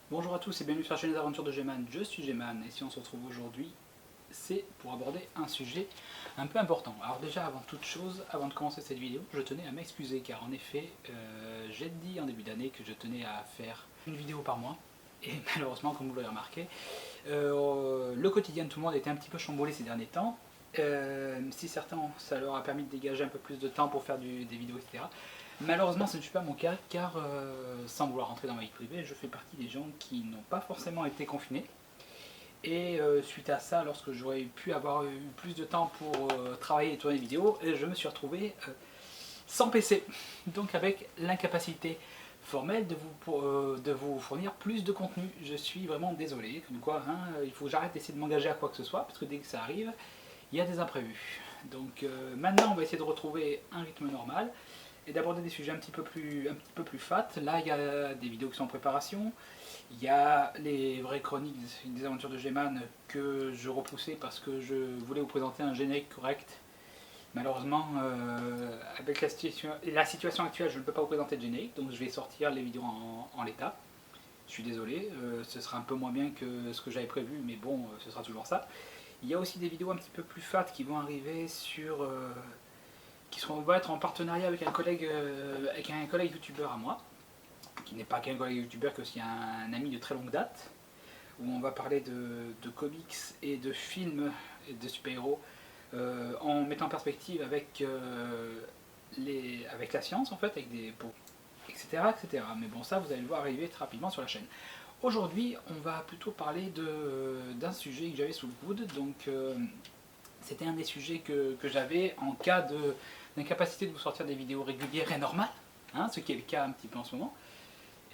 Bonjour à tous et bienvenue sur la chaîne des aventures de Gman, je suis Gman et si on se retrouve aujourd'hui, c'est pour aborder un sujet un peu important. Alors déjà avant toute chose, avant de commencer cette vidéo, je tenais à m'excuser car en effet, j'ai dit en début d'année que je tenais à faire une vidéo par mois et malheureusement comme vous l'avez remarqué, le quotidien de tout le monde était un petit peu chamboulé ces derniers temps. Si certains, ça leur a permis de dégager un peu plus de temps pour faire des vidéos, etc. Malheureusement, ce ne fut pas mon cas, car sans vouloir rentrer dans ma vie privée, je fais partie des gens qui n'ont pas forcément été confinés. Et suite à ça, lorsque j'aurais pu avoir eu plus de temps pour travailler et tourner des vidéos, je me suis retrouvé sans PC. Donc avec l'incapacité formelle de vous fournir plus de contenu. Je suis vraiment désolé, comme quoi il faut que j'arrête d'essayer de m'engager à quoi que ce soit, parce que dès que ça arrive, il y a des imprévus. Donc maintenant, on va essayer de retrouver un rythme normal et d'aborder des sujets un petit peu plus fat. Là, il y a des vidéos qui sont en préparation. Il y a les vraies chroniques des aventures de Gman que je repoussais parce que je voulais vous présenter un générique correct. Malheureusement, avec la situation actuelle, je ne peux pas vous présenter de générique, donc je vais sortir les vidéos en l'état. Je suis désolé, ce sera un peu moins bien que ce que j'avais prévu, mais bon, ce sera toujours ça. Il y a aussi des vidéos un petit peu plus fat qui vont arriver sur va être en partenariat avec un collègue youtubeur à moi, qui n'est pas qu'un collègue youtubeur, que aussi un ami de très longue date, où on va parler de comics et de films et de super-héros en mettant en perspective avec la science en fait, avec etc., etc. Mais bon, ça vous allez le voir arriver très rapidement sur la chaîne. Aujourd'hui, on va plutôt parler d'un sujet que j'avais sous le coude, donc c'était un des sujets que j'avais en cas d'incapacité de vous sortir des vidéos régulières et normales, ce qui est le cas un petit peu en ce moment.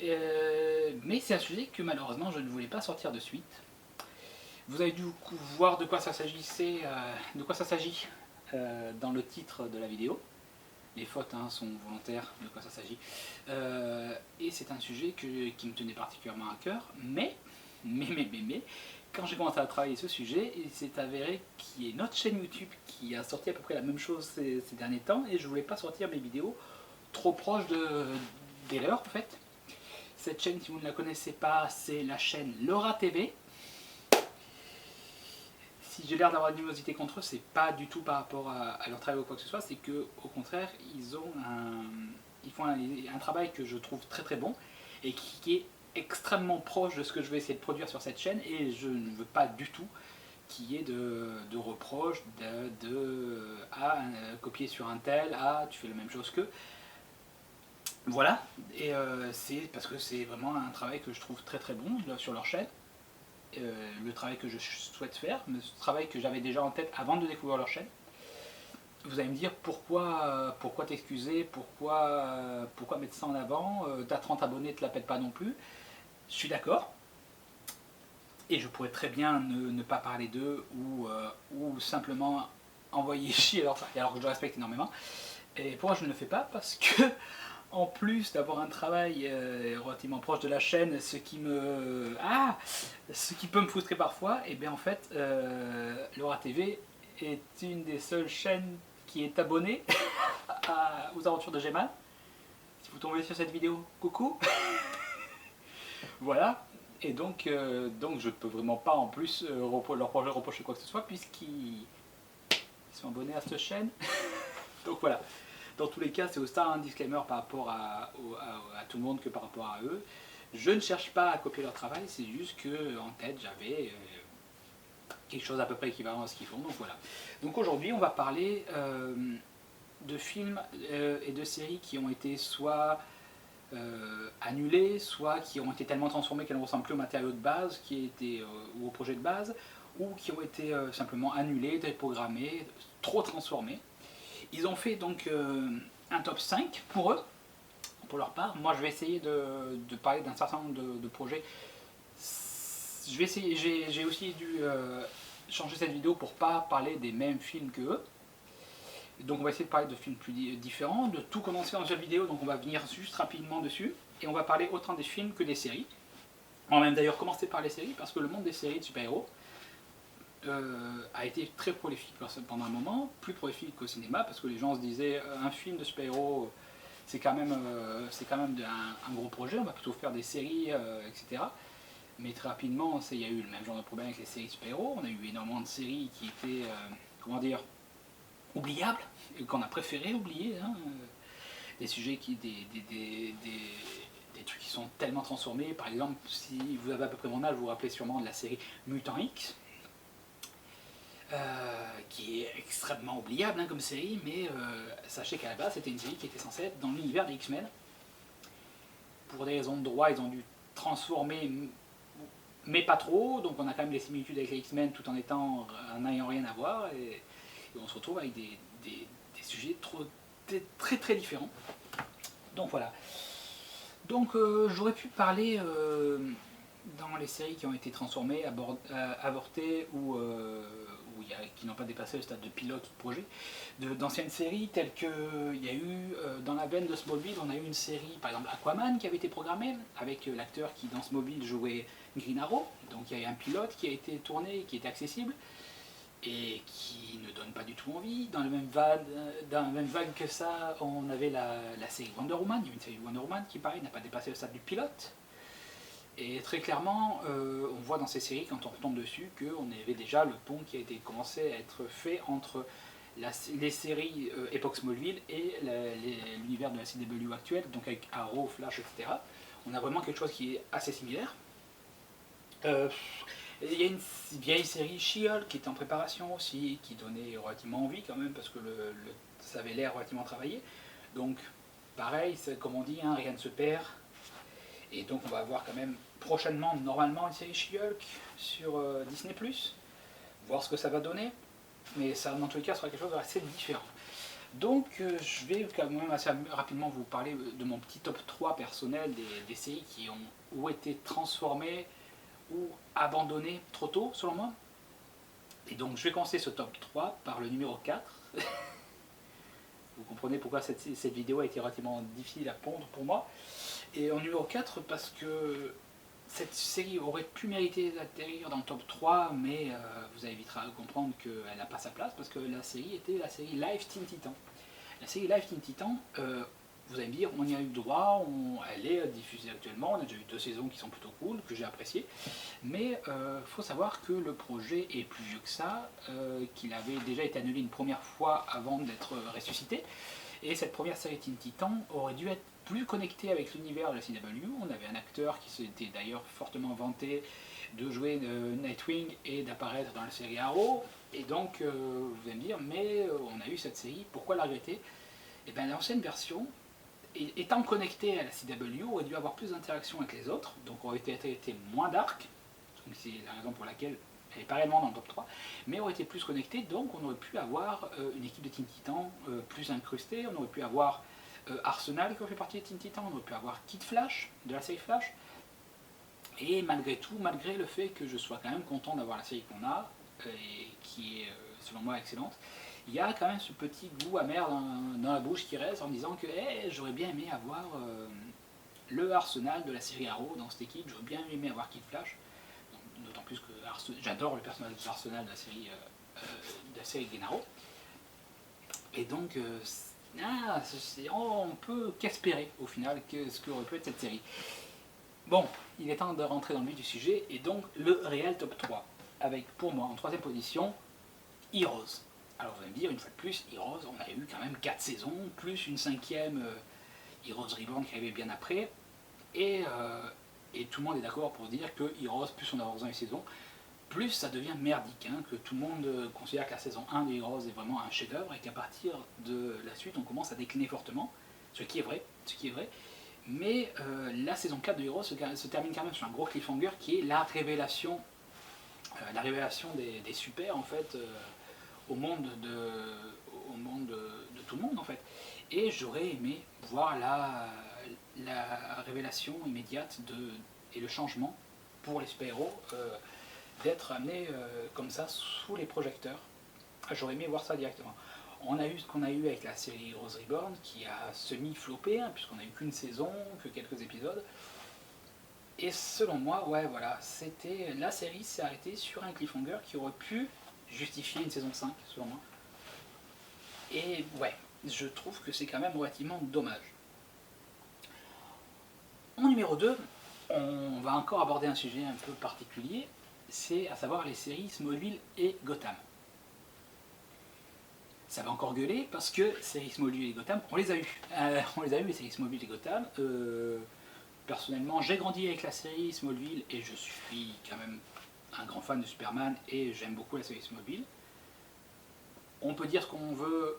Mais c'est un sujet que malheureusement je ne voulais pas sortir de suite. Vous avez dû voir de quoi ça s'agissait, dans le titre de la vidéo. Les fautes sont volontaires, de quoi ça s'agit. Et c'est un sujet qui me tenait particulièrement à cœur, mais, quand j'ai commencé à travailler ce sujet, il s'est avéré qu'il y a une autre chaîne YouTube qui a sorti à peu près la même chose ces derniers temps, et je voulais pas sortir mes vidéos trop proches des leurs en fait. Cette chaîne, si vous ne la connaissez pas, c'est la chaîne Laura TV. Si j'ai l'air d'avoir une animosité contre eux, c'est pas du tout par rapport à leur travail ou quoi que ce soit, c'est que au contraire, ils font un travail que je trouve très très bon et qui est extrêmement proche de ce que je vais essayer de produire sur cette chaîne, et je ne veux pas du tout qu'il y ait de reproches, copier sur un tel, tu fais la même chose que. Voilà, et c'est parce que c'est vraiment un travail que je trouve très très bon sur leur chaîne. Le travail que je souhaite faire, mais ce travail que j'avais déjà en tête avant de découvrir leur chaîne. Vous allez me dire pourquoi t'excuser, pourquoi mettre ça en avant, t'as 30 abonnés, te la pète pas non plus. Je suis d'accord, et je pourrais très bien ne pas parler d'eux ou simplement envoyer chier leur travail, alors que je respecte énormément. Et pourquoi je ne le fais pas? Parce que en plus d'avoir un travail relativement proche de la chaîne, ce qui peut me frustrer parfois, et bien en fait, Laura TV est une des seules chaînes qui est abonnée aux aventures de Gman. Si vous tombez sur cette vidéo, coucou. Voilà. Et donc je ne peux vraiment pas en plus leur reprocher quoi que ce soit, puisqu'ils sont abonnés à cette chaîne. Donc voilà. Dans tous les cas, c'est aussi un disclaimer par rapport à tout le monde que par rapport à eux. Je ne cherche pas à copier leur travail, c'est juste que en tête j'avais quelque chose à peu près équivalent à ce qu'ils font. Donc voilà. Donc aujourd'hui, on va parler de films et de séries qui ont été soit annulées, soit qui ont été tellement transformées qu'elles ne ressemblent plus au matériau de base, ou au projet de base, ou qui ont été simplement annulées, déprogrammées, trop transformées. Ils ont fait donc un top 5 pour eux, pour leur part. Moi, je vais essayer de parler d'un certain nombre de projets. J'ai aussi dû changer cette vidéo pour pas parler des mêmes films que eux. Donc on va essayer de parler de films plus différents, de tout condenser dans une seule vidéo, donc on va venir juste rapidement dessus. Et on va parler autant des films que des séries. On va même d'ailleurs commencer par les séries, parce que le monde des séries de super-héros a été très prolifique pendant un moment, plus prolifique qu'au cinéma, parce que les gens se disaient un film de super-héros c'est quand même un gros projet, on va plutôt faire des séries, etc. Mais très rapidement, il y a eu le même genre de problème avec les séries super-héros. On a eu énormément de séries qui étaient, comment dire, oubliables, et qu'on a préféré oublier. Hein. Des sujets des trucs qui sont tellement transformés. Par exemple, si vous avez à peu près mon âge, vous vous rappelez sûrement de la série Mutant X, qui est extrêmement oubliable hein, comme série, mais sachez qu'à la base, c'était une série qui était censée être dans l'univers des X-Men. Pour des raisons de droit, ils ont dû transformer, mais pas trop, donc on a quand même des similitudes avec les X-Men tout en n'ayant rien à voir, et on se retrouve avec des sujets très très différents. Donc voilà. Donc j'aurais pu parler dans les séries qui ont été transformées, avortées ou qui n'ont pas dépassé le stade de pilote ou de projet, d'anciennes séries telles que il y a eu dans la veine de Smallville, on a eu une série par exemple Aquaman qui avait été programmée avec l'acteur qui dans Smallville jouait Green Arrow, donc il y a eu un pilote qui a été tourné, qui était accessible et qui ne donne pas du tout envie. Dans la même vague que ça, on avait la série Wonder Woman. Il y a une série Wonder Woman qui, pareil, n'a pas dépassé le stade du pilote. Et très clairement, on voit dans ces séries, quand on retombe dessus, qu'on avait déjà le pont qui a été commencé à être fait entre les séries époque Smallville et l'univers de la CW actuelle, donc avec Arrow, Flash, etc. On a vraiment quelque chose qui est assez similaire. Il y a une vieille série She-Hulk qui était en préparation aussi, qui donnait relativement envie quand même, parce que ça avait l'air relativement travaillé. Donc, pareil, comme on dit, hein, rien ne se perd. Et donc on va avoir quand même prochainement, normalement, une série She-Hulk sur Disney+, voir ce que ça va donner. Mais ça, dans tous les cas, sera quelque chose d'assez différent. Donc je vais quand même assez rapidement vous parler de mon petit top 3 personnel des séries qui ont été transformées ou abandonné trop tôt, selon moi. Et donc je vais commencer ce top 3 par le numéro 4. Vous comprenez pourquoi cette vidéo a été relativement difficile à pondre pour moi. Et en numéro 4, parce que cette série aurait pu mériter d'atterrir dans le top 3, mais vous allez vite comprendre qu'elle n'a pas sa place, parce que la série était la série Live Teen Titan. La série Live Teen Titan, vous allez me dire, on y a eu droit, elle est diffusée actuellement, on a déjà eu 2 saisons qui sont plutôt cool, que j'ai appréciées, mais il faut savoir que le projet est plus vieux que ça, qu'il avait déjà été annulé une première fois avant d'être ressuscité, et cette première série Teen Titan aurait dû être plus connectée avec l'univers de la CW. On avait un acteur qui s'était d'ailleurs fortement vanté de jouer Nightwing et d'apparaître dans la série Arrow, et donc vous allez me dire, mais on a eu cette série, pourquoi la regretter? Et bien l'ancienne version, étant connecté à la CW, aurait dû avoir plus d'interaction avec les autres, donc aurait été moins dark, c'est la raison pour laquelle elle n'est pas réellement dans le top 3, mais aurait été plus connectée, donc on aurait pu avoir une équipe de Teen Titans plus incrustée, on aurait pu avoir Arsenal qui aurait fait partie des Teen Titans, on aurait pu avoir Kid Flash, de la série Flash, et malgré tout, malgré le fait que je sois quand même content d'avoir la série qu'on a, et qui est selon moi excellente, il y a quand même ce petit goût amer dans la bouche qui reste en disant que j'aurais bien aimé avoir le Arsenal de la série Arrow dans cette équipe, j'aurais bien aimé avoir Kid Flash, d'autant plus que j'adore le personnage d'Arsenal de la série Green Arrow. Et donc, on peut qu'espérer au final ce qu'aurait pu être cette série. Bon, il est temps de rentrer dans le vif du sujet, et donc le réel top 3, avec pour moi en 3ème position, Heroes. Alors vous allez me dire, une fois de plus, Heroes, on a eu quand même 4 saisons, plus une 5e Heroes Reborn qui arrivait bien après, et tout le monde est d'accord pour dire que Heroes, plus on avance dans les saisons, plus ça devient merdique, hein, que tout le monde considère que la saison 1 de Heroes est vraiment un chef-d'œuvre, et qu'à partir de la suite, on commence à décliner fortement, ce qui est vrai, mais la saison 4 de Heroes se termine quand même sur un gros cliffhanger qui est la révélation des super en fait, au monde de tout le monde en fait. Et j'aurais aimé voir la révélation immédiate et le changement pour les super-héros, d'être amenés comme ça sous les projecteurs. J'aurais aimé voir ça directement. On a eu ce qu'on a eu avec la série Heroes Reborn qui a semi-floppé, hein, puisqu'on n'a eu qu'une saison, que quelques épisodes. Et selon moi, ouais, voilà, la série s'est arrêtée sur un cliffhanger qui aurait pu justifier une saison 5, selon moi. Et ouais, je trouve que c'est quand même relativement dommage. En numéro 2, on va encore aborder un sujet un peu particulier, c'est à savoir les séries Smallville et Gotham. Ça va encore gueuler parce que séries Smallville et Gotham, on les a eues. On les a eues, les séries Smallville et Gotham. Personnellement, j'ai grandi avec la série Smallville et je suis quand même un grand fan de Superman et j'aime beaucoup la série Smallville. On peut dire ce qu'on veut,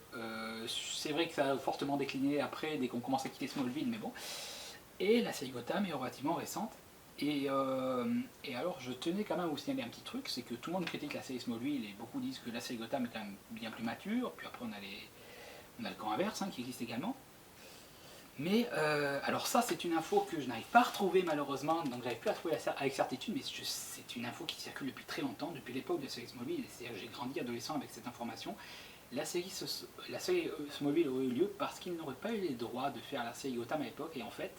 c'est vrai que ça a fortement décliné après, dès qu'on commence à quitter Smallville, mais bon. Et la série Gotham est relativement récente. Et alors, je tenais quand même à vous signaler un petit truc, c'est que tout le monde critique la série Smallville et beaucoup disent que la série Gotham est quand même bien plus mature. Puis après, on a le camp inverse qui existe également. Mais alors ça, c'est une info que je n'arrive pas à retrouver malheureusement, donc j'arrive plus à trouver avec certitude, mais c'est une info qui circule depuis très longtemps, depuis l'époque de la série Smallville. J'ai grandi adolescent avec cette information. La série Smallville aurait eu lieu parce qu'ils n'auraient pas eu les droits de faire la série Gotham à l'époque, et en fait,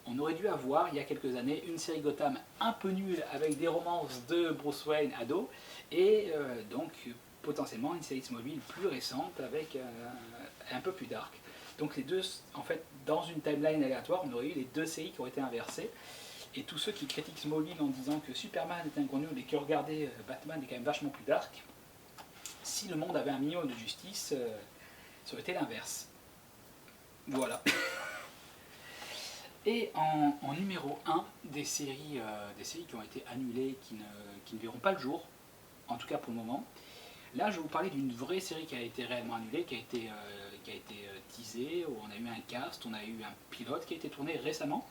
on aurait dû avoir, il y a quelques années, une série Gotham un peu nulle avec des romances de Bruce Wayne ado, et donc potentiellement une série Smallville plus récente avec un peu plus dark. Donc les deux, en fait, dans une timeline aléatoire, on aurait eu les deux séries qui auraient été inversées. Et tous ceux qui critiquent Smallville en disant que Superman est un gros nul et que regardez, Batman est quand même vachement plus dark, si le monde avait un minimum de justice, ça aurait été l'inverse. Voilà. Et en numéro 1 des séries qui ont été annulées, qui ne verront pas le jour, en tout cas pour le moment, là je vais vous parler d'une vraie série qui a été réellement annulée, qui a été teasée, où on a eu un cast, on a eu un pilote qui a été tourné récemment,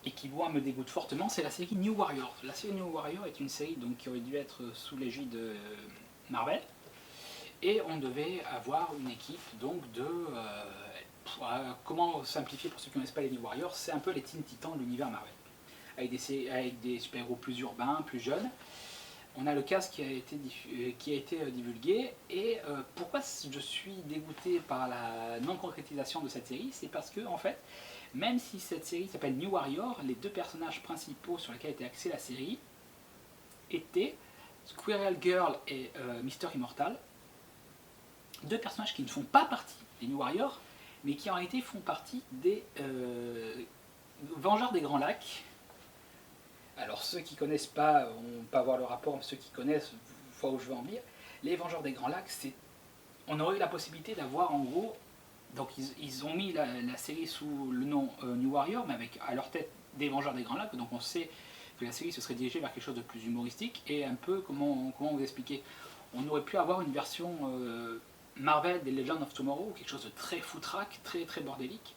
et qui moi me dégoûte fortement, c'est la série New Warrior. La série New Warrior est une série donc, qui aurait dû être sous l'égide de Marvel, et on devait avoir une équipe donc de... comment simplifier pour ceux qui ne connaissent pas les New Warriors, c'est un peu les Teen Titans de l'univers Marvel, avec des super-héros plus urbains, plus jeunes. On a le cast qui a été divulgué, et pourquoi je suis dégoûté par la non-concrétisation de cette série, c'est parce que en fait, même si cette série s'appelle New Warrior, les deux personnages principaux sur lesquels était axée la série étaient Squirrel Girl et Mister Immortal, deux personnages qui ne font pas partie des New Warriors, mais qui en réalité font partie des Vengeurs des Grands Lacs. Alors ceux qui ne connaissent pas vont pas voir le rapport, mais ceux qui connaissent voient où je veux en venir. Les Vengeurs des Grands Lacs, on aurait eu la possibilité d'avoir en gros, donc ils ont mis la série sous le nom New Warrior, mais avec à leur tête des Vengeurs des Grands Lacs, donc on sait que la série se serait dirigée vers quelque chose de plus humoristique, et un peu, comment vous expliquer, on aurait pu avoir une version Marvel des Legends of Tomorrow, quelque chose de très foutraque, très très bordélique,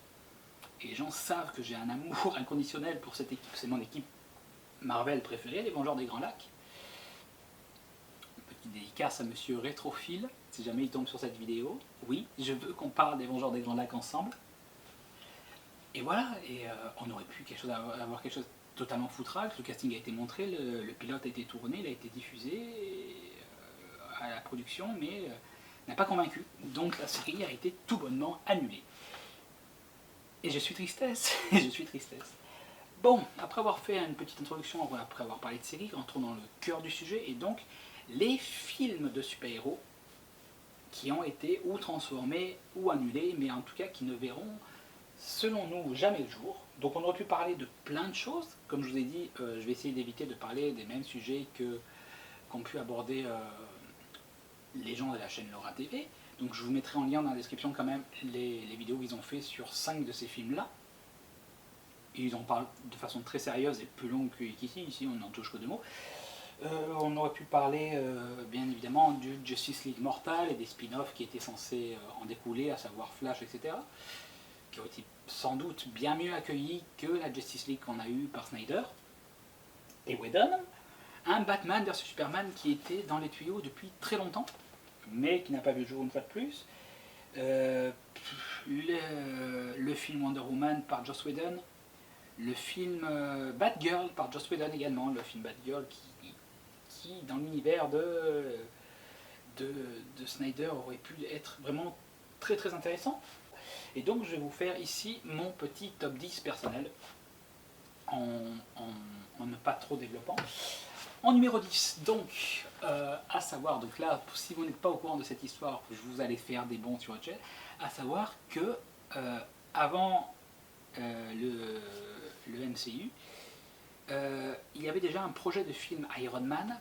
et les gens savent que j'ai un amour inconditionnel pour cette équipe, c'est mon équipe Marvel préférée, les Vengeurs des Grands Lacs. Petite dédicace à monsieur Rétrophile, si jamais il tombe sur cette vidéo. Oui, je veux qu'on parle des Vengeurs des Grands Lacs ensemble. Et voilà, et on aurait pu avoir quelque chose de totalement foutraque. Le casting a été montré, le pilote a été tourné, il a été diffusé à la production, mais n'a pas convaincu. Donc la série a été tout bonnement annulée. Et je suis tristesse, je suis tristesse. Bon, après avoir fait une petite introduction, après avoir parlé de séries, rentrons dans le cœur du sujet, et donc les films de super-héros qui ont été ou transformés ou annulés, mais en tout cas qui ne verront, selon nous, jamais le jour. Donc on aurait pu parler de plein de choses, comme je vous ai dit, je vais essayer d'éviter de parler des mêmes sujets qu'ont pu aborder les gens de la chaîne Laura TV. Donc je vous mettrai en lien dans la description quand même les vidéos qu'ils ont fait sur 5 de ces films-là. Ils en parlent de façon très sérieuse et plus longue qu'ici, ici on n'en touche que 2 mots. On aurait pu parler bien évidemment du Justice League Mortal et des spin-offs qui étaient censés en découler, à savoir Flash, etc. Qui ont été sans doute bien mieux accueillis que la Justice League qu'on a eue par Snyder et Whedon. Un Batman vs Superman qui était dans les tuyaux depuis très longtemps, mais qui n'a pas vu le jour une fois de plus. Le film Wonder Woman par Joss Whedon. Le film Batgirl par Joss Whedon également, le film Batgirl qui dans l'univers de Snyder aurait pu être vraiment très très intéressant. Et donc je vais vous faire ici mon petit top 10 personnel, en ne pas trop développant. En numéro 10, donc, à savoir, donc là, si vous n'êtes pas au courant de cette histoire, je vous allez faire des bons sur votre chaîne, à savoir que avant le MCU, il y avait déjà un projet de film Iron Man,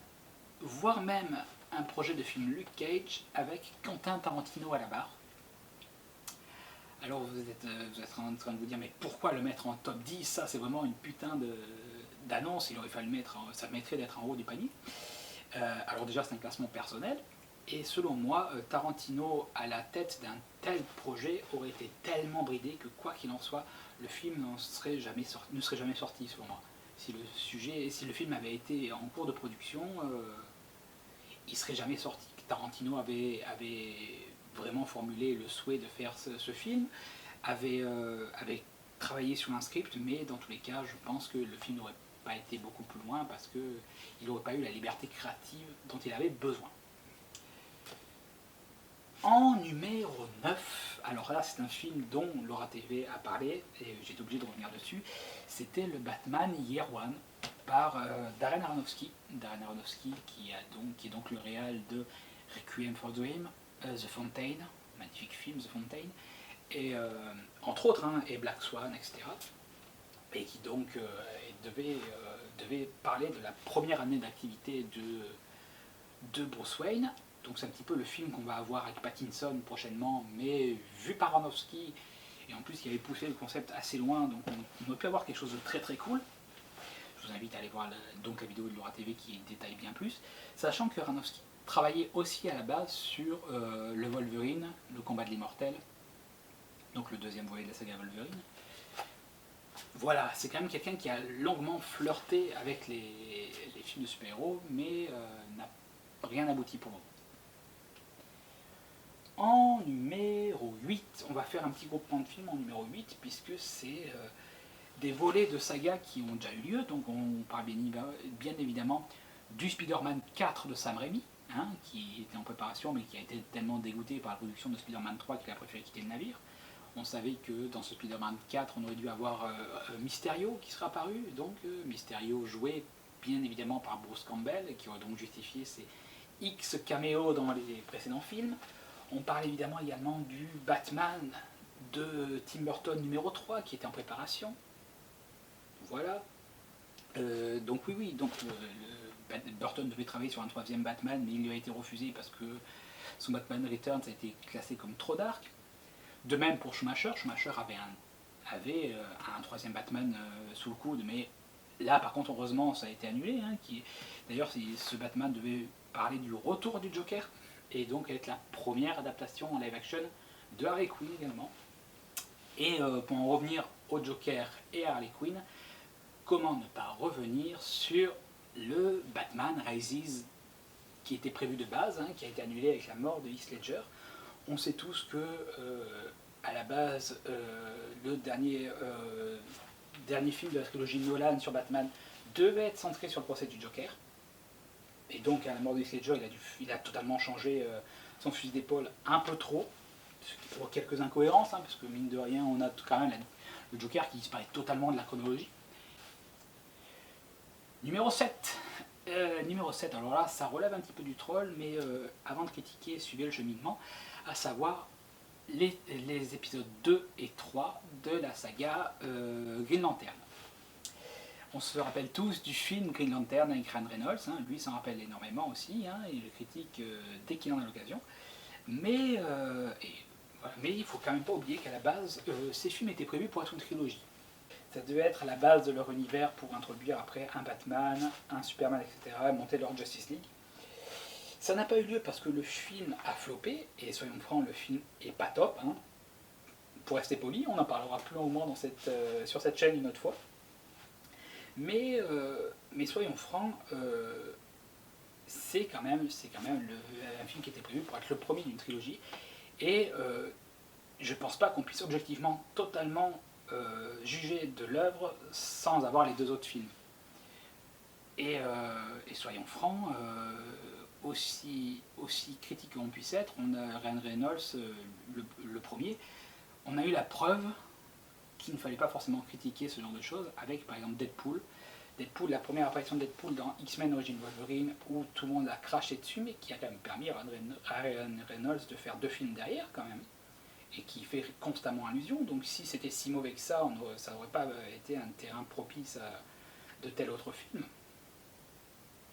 voire même un projet de film Luke Cage avec Quentin Tarantino à la barre. Alors vous êtes en train de vous dire, mais pourquoi le mettre en top 10? Ça c'est vraiment une putain d'annonce, il aurait fallu le mettre, ça mériterait d'être en haut du panier. Alors déjà c'est un classement personnel, et selon moi, Tarantino à la tête d'un tel projet aurait été tellement bridé que quoi qu'il en soit, le film ne serait jamais sorti selon moi. Si le film avait été en cours de production, il serait jamais sorti. Tarantino avait vraiment formulé le souhait de faire ce film, avait travaillé sur un script, mais dans tous les cas, je pense que le film n'aurait pas été beaucoup plus loin parce qu'il n'aurait pas eu la liberté créative dont il avait besoin. En numéro 9, alors là c'est un film dont Laura TV a parlé et j'ai été obligé de revenir dessus, c'était le Batman Year One par Darren Aronofsky. Darren Aronofsky qui est donc le réal de Requiem for a Dream, The Fountain, magnifique film The Fountain, et entre autres, et Black Swan, etc. Et qui donc devait parler de la première année d'activité de Bruce Wayne. Donc c'est un petit peu le film qu'on va avoir avec Pattinson prochainement, mais vu par Aronofsky, et en plus il avait poussé le concept assez loin, donc on aurait pu avoir quelque chose de très très cool. Je vous invite à aller voir la vidéo de Laura TV qui détaille bien plus, sachant que Aronofsky travaillait aussi à la base sur le Wolverine, le combat de l'immortel, donc le deuxième volet de la saga Wolverine. Voilà, c'est quand même quelqu'un qui a longuement flirté avec les films de super-héros, mais n'a rien abouti pour moi. En numéro 8, on va faire un petit groupement de films en numéro 8, puisque c'est des volets de saga qui ont déjà eu lieu. Donc on parle bien évidemment du Spider-Man 4 de Sam Raimi, qui était en préparation, mais qui a été tellement dégoûté par la production de Spider-Man 3 qu'il a préféré quitter le navire. On savait que dans ce Spider-Man 4, on aurait dû avoir Mysterio qui serait apparu, donc Mysterio joué bien évidemment par Bruce Campbell, qui aurait donc justifié ses X caméos dans les précédents films. On parle évidemment également du Batman de Tim Burton numéro 3 qui était en préparation. Voilà. Donc oui, Burton devait travailler sur un troisième Batman, mais il lui a été refusé parce que son Batman Returns a été classé comme trop dark. De même pour Schumacher. Schumacher avait un troisième Batman sous le coude, mais là par contre heureusement ça a été annulé. D'ailleurs ce Batman devait parler du retour du Joker, et donc être la première adaptation en live action de Harley Quinn également. Et pour en revenir au Joker et à Harley Quinn, comment ne pas revenir sur le Batman Rises qui était prévu de base, qui a été annulé avec la mort de Heath Ledger. On sait tous que à la base le dernier film de la trilogie Nolan sur Batman devait être centré sur le procès du Joker. Et donc à la mort de Heath Ledger, il a totalement changé son fusil d'épaule un peu trop, ce qui provoque quelques incohérences, parce que mine de rien, on a quand même le Joker qui disparaît totalement de la chronologie. Numéro 7. Numéro 7, alors là, ça relève un petit peu du troll, mais avant de critiquer, suivez le cheminement, à savoir les épisodes 2 et 3 de la saga Green Lantern. On se rappelle tous du film Green Lantern avec Ryan Reynolds, lui s'en rappelle énormément aussi, il le critique dès qu'il en a l'occasion. Mais il ne faut quand même pas oublier qu'à la base, ces films étaient prévus pour être une trilogie. Ça devait être à la base de leur univers pour introduire après un Batman, un Superman, etc., et monter leur Justice League. Ça n'a pas eu lieu parce que le film a floppé, et soyons francs, le film est pas top. Pour rester poli, on en parlera plus longuement sur cette chaîne une autre fois. Mais soyons francs, c'est quand même un film qui était prévu pour être le premier d'une trilogie, et je ne pense pas qu'on puisse objectivement totalement juger de l'œuvre sans avoir les deux autres films. Et soyons francs, aussi critique qu'on puisse être, on a Ryan Reynolds, le premier, on a eu la preuve qu'il ne fallait pas forcément critiquer ce genre de choses avec par exemple Deadpool, la première apparition de Deadpool dans X-Men Origins Wolverine, où tout le monde a craché dessus, mais qui a quand même permis à Ryan Reynolds de faire 2 films derrière quand même, et qui fait constamment allusion. Donc si c'était si mauvais que ça, ça n'aurait pas été un terrain propice à de tel autre film.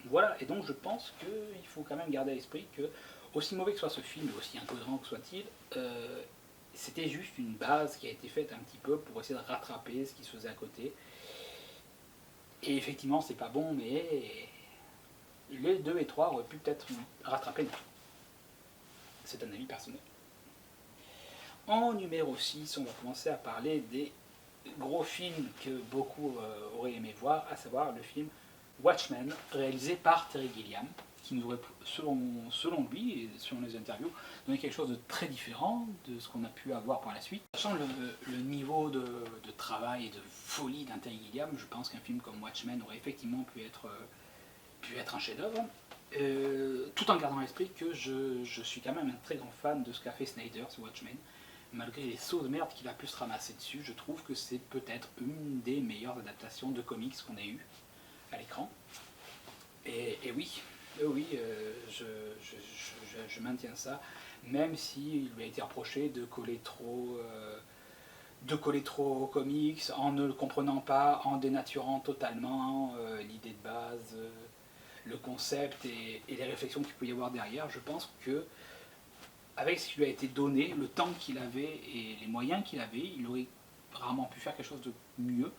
Voilà, et donc je pense qu'il faut quand même garder à l'esprit que, aussi mauvais que soit ce film, aussi incohérent que soit-il, c'était juste une base qui a été faite un petit peu pour essayer de rattraper ce qui se faisait à côté. Et effectivement, c'est pas bon, mais les 2 et 3 auraient pu peut-être rattraper le tout. C'est un avis personnel. En numéro 6, on va commencer à parler des gros films que beaucoup auraient aimé voir, à savoir le film Watchmen, réalisé par Terry Gilliam, qui nous aurait, selon lui et selon les interviews, donné quelque chose de très différent de ce qu'on a pu avoir par la suite. Sachant le niveau de travail et de folie d'un Terry Gilliam, je pense qu'un film comme Watchmen aurait effectivement pu être un chef-d'œuvre, tout en gardant à l'esprit que je suis quand même un très grand fan de ce qu'a fait Snyder sur Watchmen. Malgré les sauts de merde qu'il a pu se ramasser dessus, je trouve que c'est peut-être une des meilleures adaptations de comics qu'on ait eues à l'écran. Et oui, je maintiens ça, même s'il lui a été reproché de coller trop aux comics, en ne le comprenant pas, en dénaturant totalement l'idée de base, le concept et les réflexions qu'il peut y avoir derrière. Je pense que avec ce qui lui a été donné, le temps qu'il avait et les moyens qu'il avait, il aurait rarement pu faire quelque chose de mieux.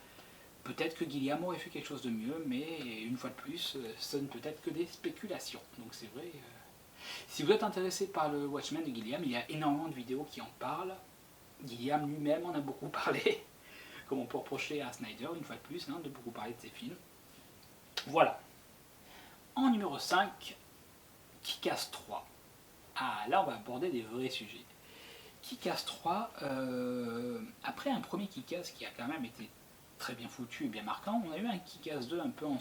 Peut-être que Gilliam aurait fait quelque chose de mieux, mais une fois de plus, ce ne peut être que des spéculations. Donc c'est vrai. Si vous êtes intéressé par le Watchmen de Gilliam, il y a énormément de vidéos qui en parlent. Gilliam lui-même en a beaucoup parlé, comme on peut reprocher à Snyder, une fois de plus, de beaucoup parler de ses films. Voilà. En numéro 5, Kick-Ass 3. Ah, là on va aborder des vrais sujets. Kick-Ass 3, après un premier Kick-Ass qui a quand même été très bien foutu et bien marquant, on a eu un Kick-Ass 2 un peu en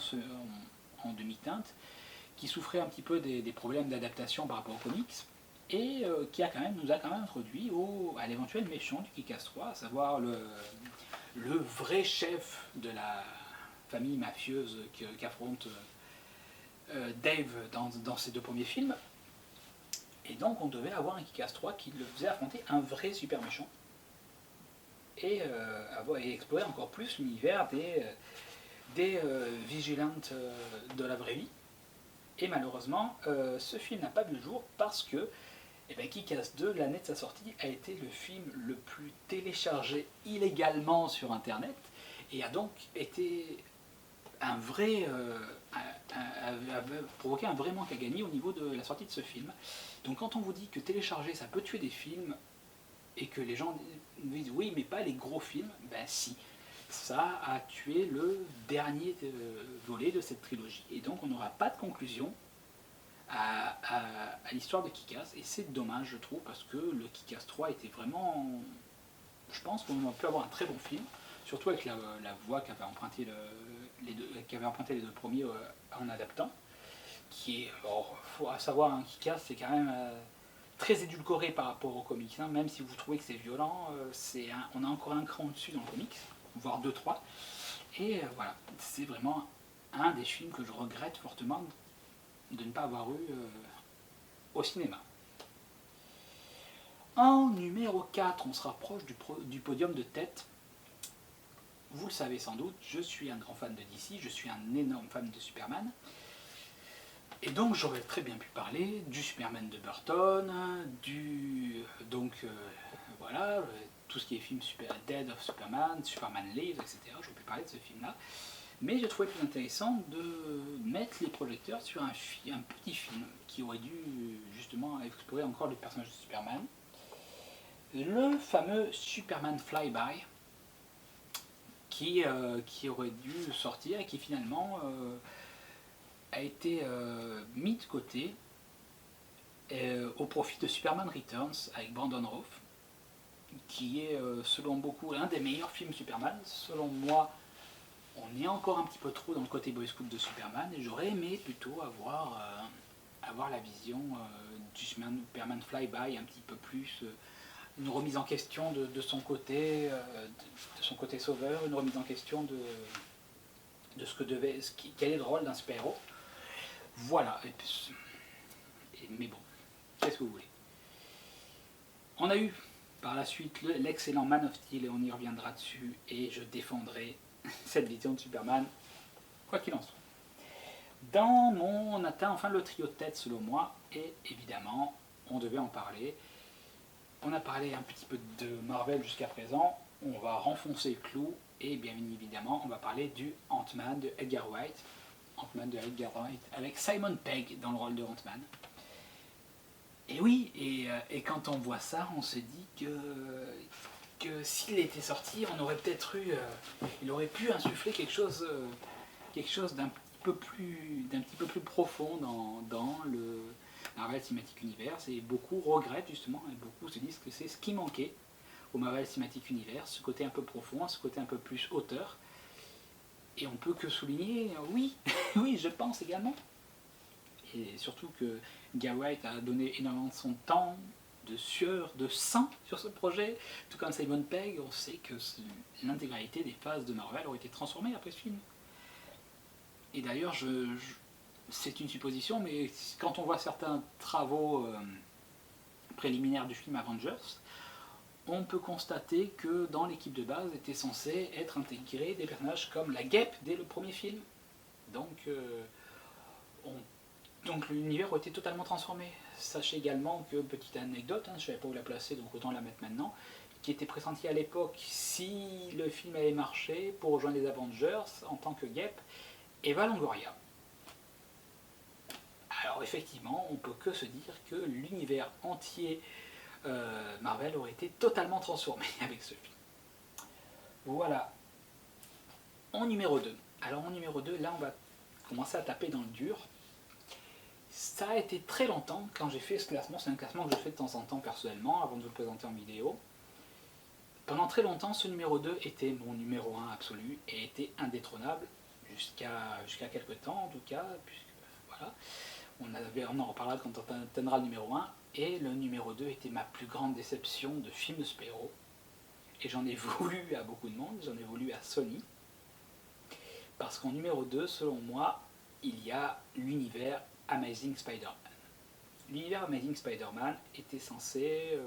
demi-teinte, qui souffrait un petit peu des problèmes d'adaptation par rapport aux comics, et qui nous a quand même introduit à l'éventuel méchant du Kick-Ass 3, à savoir le vrai chef de la famille mafieuse qu'affronte Dave dans ses 2 premiers films. Et donc on devait avoir un Kick-Ass 3 qui le faisait affronter un vrai super méchant et explorer encore plus l'univers des vigilantes de la vraie vie. Et malheureusement, ce film n'a pas vu le jour parce que Kick-Ass 2, l'année de sa sortie, a été le film le plus téléchargé illégalement sur Internet et a donc été a provoqué un vrai manque à gagner au niveau de la sortie de ce film. Donc quand on vous dit que télécharger ça peut tuer des films et que les gens disent oui mais pas les gros films, ben si, ça a tué le dernier volet de cette trilogie et donc on n'aura pas de conclusion à l'histoire de Kick-Ass et c'est dommage je trouve parce que le Kick-Ass 3 était vraiment, je pense qu'on a pu avoir un très bon film, surtout avec la voix qu'avait emprunté les 2 premiers en adaptant, qui est, faut savoir, un Kick-Ass c'est quand même très édulcoré par rapport aux comics, même si vous trouvez que c'est violent, on a encore un cran au-dessus dans le comics, voire 2-3, et voilà, c'est vraiment un des films que je regrette fortement de ne pas avoir eu au cinéma. En numéro 4, on se rapproche du podium de tête. Vous le savez sans doute, je suis un grand fan de DC, je suis un énorme fan de Superman. Et donc j'aurais très bien pu parler du Superman de Burton, voilà, tout ce qui est film Dead of Superman, Superman Lives, etc. J'aurais pu parler de ce film-là. Mais j'ai trouvé plus intéressant de mettre les projecteurs sur un petit film qui aurait dû justement explorer encore le personnage de Superman. Le fameux Superman Flyby, qui aurait dû sortir et qui finalement a été mis de côté au profit de Superman Returns avec Brandon Routh, qui est selon beaucoup l'un des meilleurs films Superman. Selon moi, on est encore un petit peu trop dans le côté boy scout de Superman et j'aurais aimé plutôt avoir la vision du Superman Flyby un petit peu plus, une remise en question de son côté sauveur, une remise en question de quel est le rôle d'un super-héros. Voilà. Mais bon, qu'est-ce que vous voulez. On a eu par la suite l'excellent Man of Steel, et on y reviendra dessus, et je défendrai cette vision de Superman, quoi qu'il en soit. On atteint enfin le trio de tête selon moi, et évidemment, on devait en parler. On a parlé un petit peu de Marvel jusqu'à présent, on va renfoncer le clou, et bien évidemment, on va parler du Ant-Man de Edgar Wright. Ant-Man de Edgar Wright, avec Simon Pegg dans le rôle de Ant-Man. Et oui, et quand on voit ça, on se dit que s'il était sorti, on aurait peut-être eu, il aurait pu insuffler quelque chose d'un petit peu plus profond dans le Marvel Cinematic Universe, et beaucoup regrettent justement, et beaucoup se disent que c'est ce qui manquait au Marvel Cinematic Universe, ce côté un peu profond, ce côté un peu plus hauteur. Et on peut que souligner, oui, oui, je pense également. Et surtout que Edgar Wright a donné énormément de son temps, de sueur, de sang sur ce projet. Tout comme Simon Pegg, on sait que l'intégralité des phases de Marvel ont été transformées après ce film. Et d'ailleurs, c'est une supposition, mais quand on voit certains travaux préliminaires du film Avengers, on peut constater que dans l'équipe de base étaient censés être intégrés des personnages comme la Guêpe dès le premier film. Donc l'univers a été totalement transformé. Sachez également que, petite anecdote, je ne savais pas où la placer, donc autant la mettre maintenant, qui était pressenti à l'époque, si le film avait marché, pour rejoindre les Avengers en tant que Guêpe, Eva Longoria. Alors effectivement, on peut que se dire que l'univers entier Marvel aurait été totalement transformé avec ce film. Voilà. En numéro 2. Alors en numéro 2, là on va commencer à taper dans le dur. Ça a été très longtemps quand j'ai fait ce classement, c'est un classement que je fais de temps en temps personnellement avant de vous le présenter en vidéo. Pendant très longtemps, ce numéro 2 était mon numéro 1 absolu et était indétrônable jusqu'à quelques temps en tout cas, puisque voilà, on en reparlera quand on atteindra le numéro 1, et le numéro 2 était ma plus grande déception de film de super-héros. Et j'en ai voulu à beaucoup de monde, j'en ai voulu à Sony, parce qu'en numéro 2, selon moi, il y a l'univers Amazing Spider-Man. L'univers Amazing Spider-Man était censé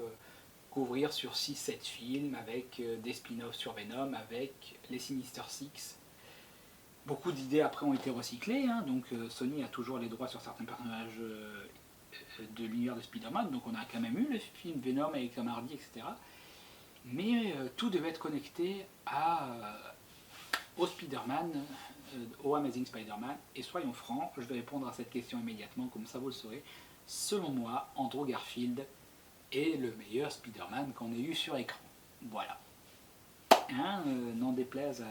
couvrir sur 6-7 films, avec des spin-offs sur Venom, avec les Sinister Six. Beaucoup d'idées après ont été recyclées, donc Sony a toujours les droits sur certains personnages de l'univers de Spider-Man, donc on a quand même eu le film Venom avec Tom Hardy, etc. Mais tout devait être connecté au Spider-Man, au Amazing Spider-Man, et soyons francs, je vais répondre à cette question immédiatement, comme ça vous le saurez. Selon moi, Andrew Garfield est le meilleur Spider-Man qu'on ait eu sur écran. Voilà. N'en déplaise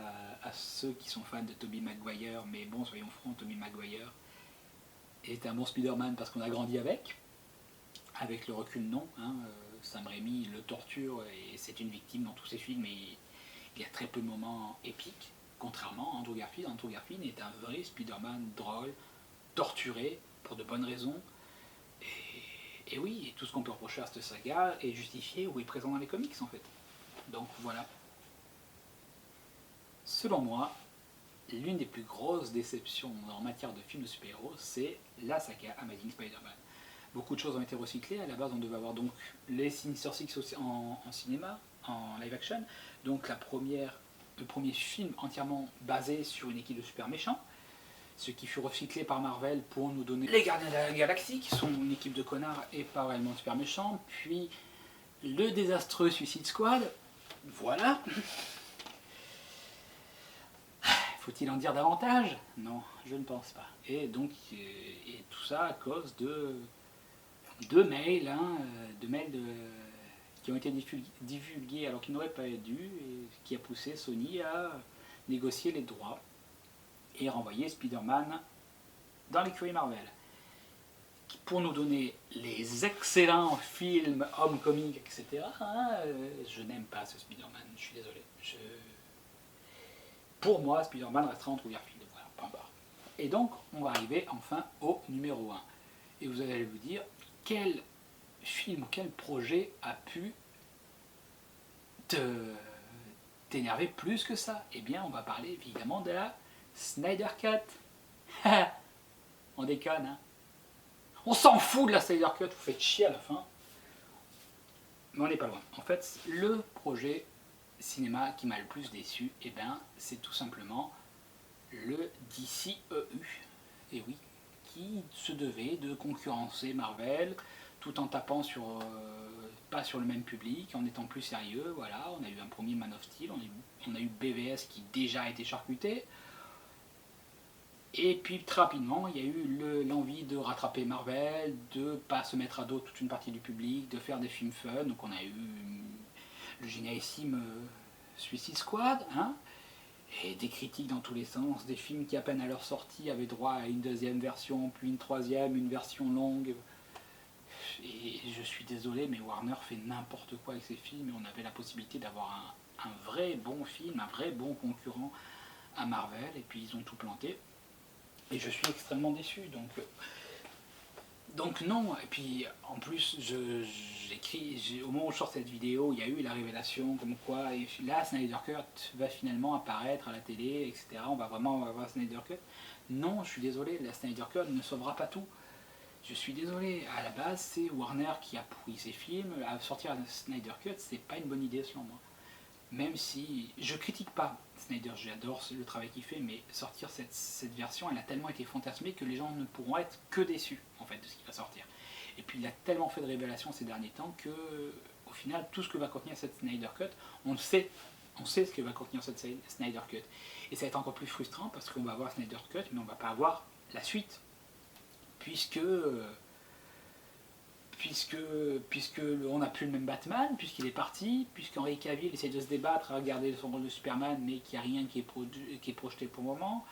à ceux qui sont fans de Tobey Maguire, mais bon, soyons francs, Tobey Maguire est un bon Spider-Man parce qu'on a grandi avec le recul non. Sam Raimi le torture et c'est une victime dans tous ses films, et il y a très peu de moments épiques, contrairement à Andrew Garfield. Andrew Garfield est un vrai Spider-Man drôle, torturé pour de bonnes raisons, et oui, et tout ce qu'on peut reprocher à cette saga est justifié ou est présent dans les comics en fait. Donc voilà. Selon moi, l'une des plus grosses déceptions en matière de films de super-héros, c'est la saga Amazing Spider-Man. Beaucoup de choses ont été recyclées. À la base, on devait avoir donc les Sinister Six en cinéma, en live action. Donc le premier film entièrement basé sur une équipe de super méchants, ce qui fut recyclé par Marvel pour nous donner les Gardiens de la Galaxie, qui sont une équipe de connards et pas réellement super méchants. Puis le désastreux Suicide Squad. Voilà. Faut-il en dire davantage? Non, je ne pense pas. Et donc, tout ça à cause de mails, qui ont été divulgués alors qu'ils n'auraient pas dû, et qui a poussé Sony à négocier les droits et renvoyer Spider-Man dans l'écurie Marvel. Pour nous donner les excellents films Homecoming, etc. Je n'aime pas ce Spider-Man, je suis désolé. Pour moi, Spider-Man restera Andrew Garfield. Voilà, point barre. Et donc, on va arriver enfin au numéro 1. Et vous allez vous dire, quel film ou quel projet a pu t'énerver plus que ça? Eh bien, on va parler évidemment de la Snyder Cut. On déconne, On s'en fout de la Snyder Cut, vous faites chier à la fin. mais on n'est pas loin. En fait, le projet cinéma qui m'a le plus déçu, eh ben, c'est tout simplement le DC EU. Et oui, qui se devait de concurrencer Marvel tout en tapant sur pas sur le même public, en étant plus sérieux. Voilà, on a eu un premier Man of Steel, on a eu BVS qui déjà a été charcuté. Et puis très rapidement, il y a eu l'envie de rattraper Marvel, de pas se mettre à dos toute une partie du public, de faire des films fun. Donc on a eu le génialissime Suicide Squad, hein, et des critiques dans tous les sens, des films qui à peine à leur sortie avaient droit à une deuxième version, puis une troisième, une version longue. Et je suis désolé, mais Warner fait n'importe quoi avec ses films, et on avait la possibilité d'avoir un vrai bon film, un vrai bon concurrent à Marvel, et puis ils ont tout planté. Et je suis extrêmement déçu, donc non. Et puis en plus, au moment où je sors cette vidéo, il y a eu la révélation comme quoi là Snyder Cut va finalement apparaître à la télé, etc. On va avoir Snyder Cut. Non, je suis désolé, la Snyder Cut ne sauvera pas tout. Je suis désolé, à la base c'est Warner qui a pourri ses films, à sortir un Snyder Cut, c'est pas une bonne idée selon moi. Même si je critique pas Snyder, j'adore le travail qu'il fait, mais sortir cette version, elle a tellement été fantasmée que les gens ne pourront être que déçus en fait de ce qui va sortir. Et puis il a tellement fait de révélations ces derniers temps que, au final, tout ce que va contenir cette Snyder Cut, on sait ce que va contenir cette Snyder Cut. Et ça va être encore plus frustrant parce qu'on va avoir Snyder Cut, mais on va pas avoir la suite, puisque on n'a plus le même Batman, puisqu'il est parti, puisqu'Henry Cavill essaie de se débattre à regarder son rôle de Superman, mais qu'il n'y a rien qui est projeté pour le moment,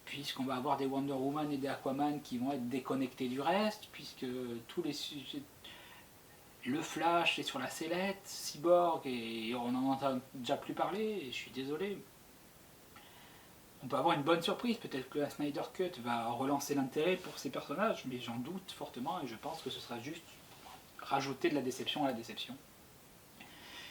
puisqu'on va avoir des Wonder Woman et des Aquaman qui vont être déconnectés du reste, puisque tous les sujets... Le Flash est sur la sellette, Cyborg, et on n'en entend déjà plus parler, et je suis désolé. On peut avoir une bonne surprise, peut-être que la Snyder Cut va relancer l'intérêt pour ces personnages, mais j'en doute fortement, et je pense que ce sera juste rajouter de la déception à la déception.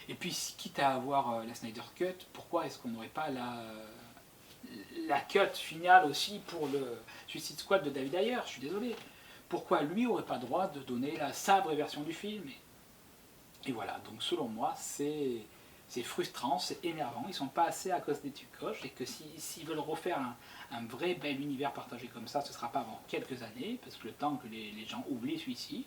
Et puis, quitte à avoir la Snyder Cut, pourquoi est-ce qu'on n'aurait pas la cut finale aussi pour le Suicide Squad de David Ayer? Je suis désolé. Pourquoi lui n'aurait pas droit de donner sa vraie version du film? Et voilà, donc selon moi, c'est frustrant, c'est énervant, ils sont pas assez à cause des tucoches, et que s'ils veulent refaire un vrai bel univers partagé comme ça, ce sera pas avant quelques années, parce que le temps que les gens oublient celui-ci,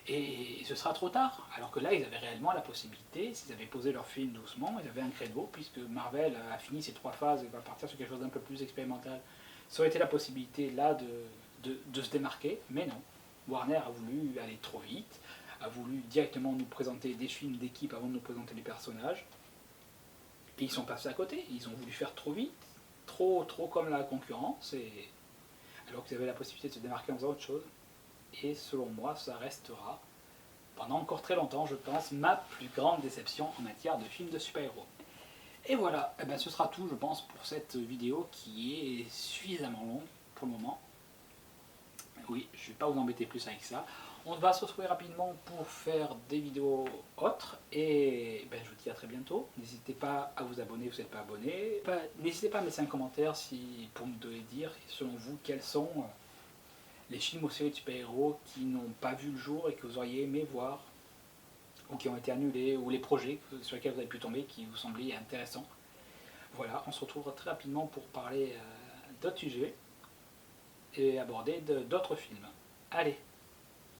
et ce sera trop tard. Alors que là, ils avaient réellement la possibilité, s'ils avaient posé leur film doucement, ils avaient un créneau, puisque Marvel a fini ses 3 phases et va partir sur quelque chose d'un peu plus expérimental. Ça aurait été la possibilité là de se démarquer, mais non. Warner a voulu aller trop vite, a voulu directement nous présenter des films d'équipe avant de nous présenter les personnages, et ils sont passés à côté. Ils ont voulu faire trop vite, trop comme la concurrence, alors qu'ils avaient la possibilité de se démarquer en faisant autre chose. Et selon moi, ça restera pendant encore très longtemps, je pense, ma plus grande déception en matière de films de super-héros. Et voilà, et ben ce sera tout, je pense, pour cette vidéo qui est suffisamment longue pour le moment. Oui, je ne vais pas vous embêter plus avec ça. On va se retrouver rapidement pour faire des vidéos autres. Et ben, je vous dis à très bientôt. N'hésitez pas à vous abonner si vous n'êtes pas abonné. N'hésitez pas à me laisser un commentaire pour me dire, selon vous, quels sont les films ou séries de super-héros qui n'ont pas vu le jour et que vous auriez aimé voir, ou qui ont été annulés, ou les projets sur lesquels vous avez pu tomber qui vous semblaient intéressants. Voilà, on se retrouvera très rapidement pour parler d'autres sujets et aborder d'autres films. Allez!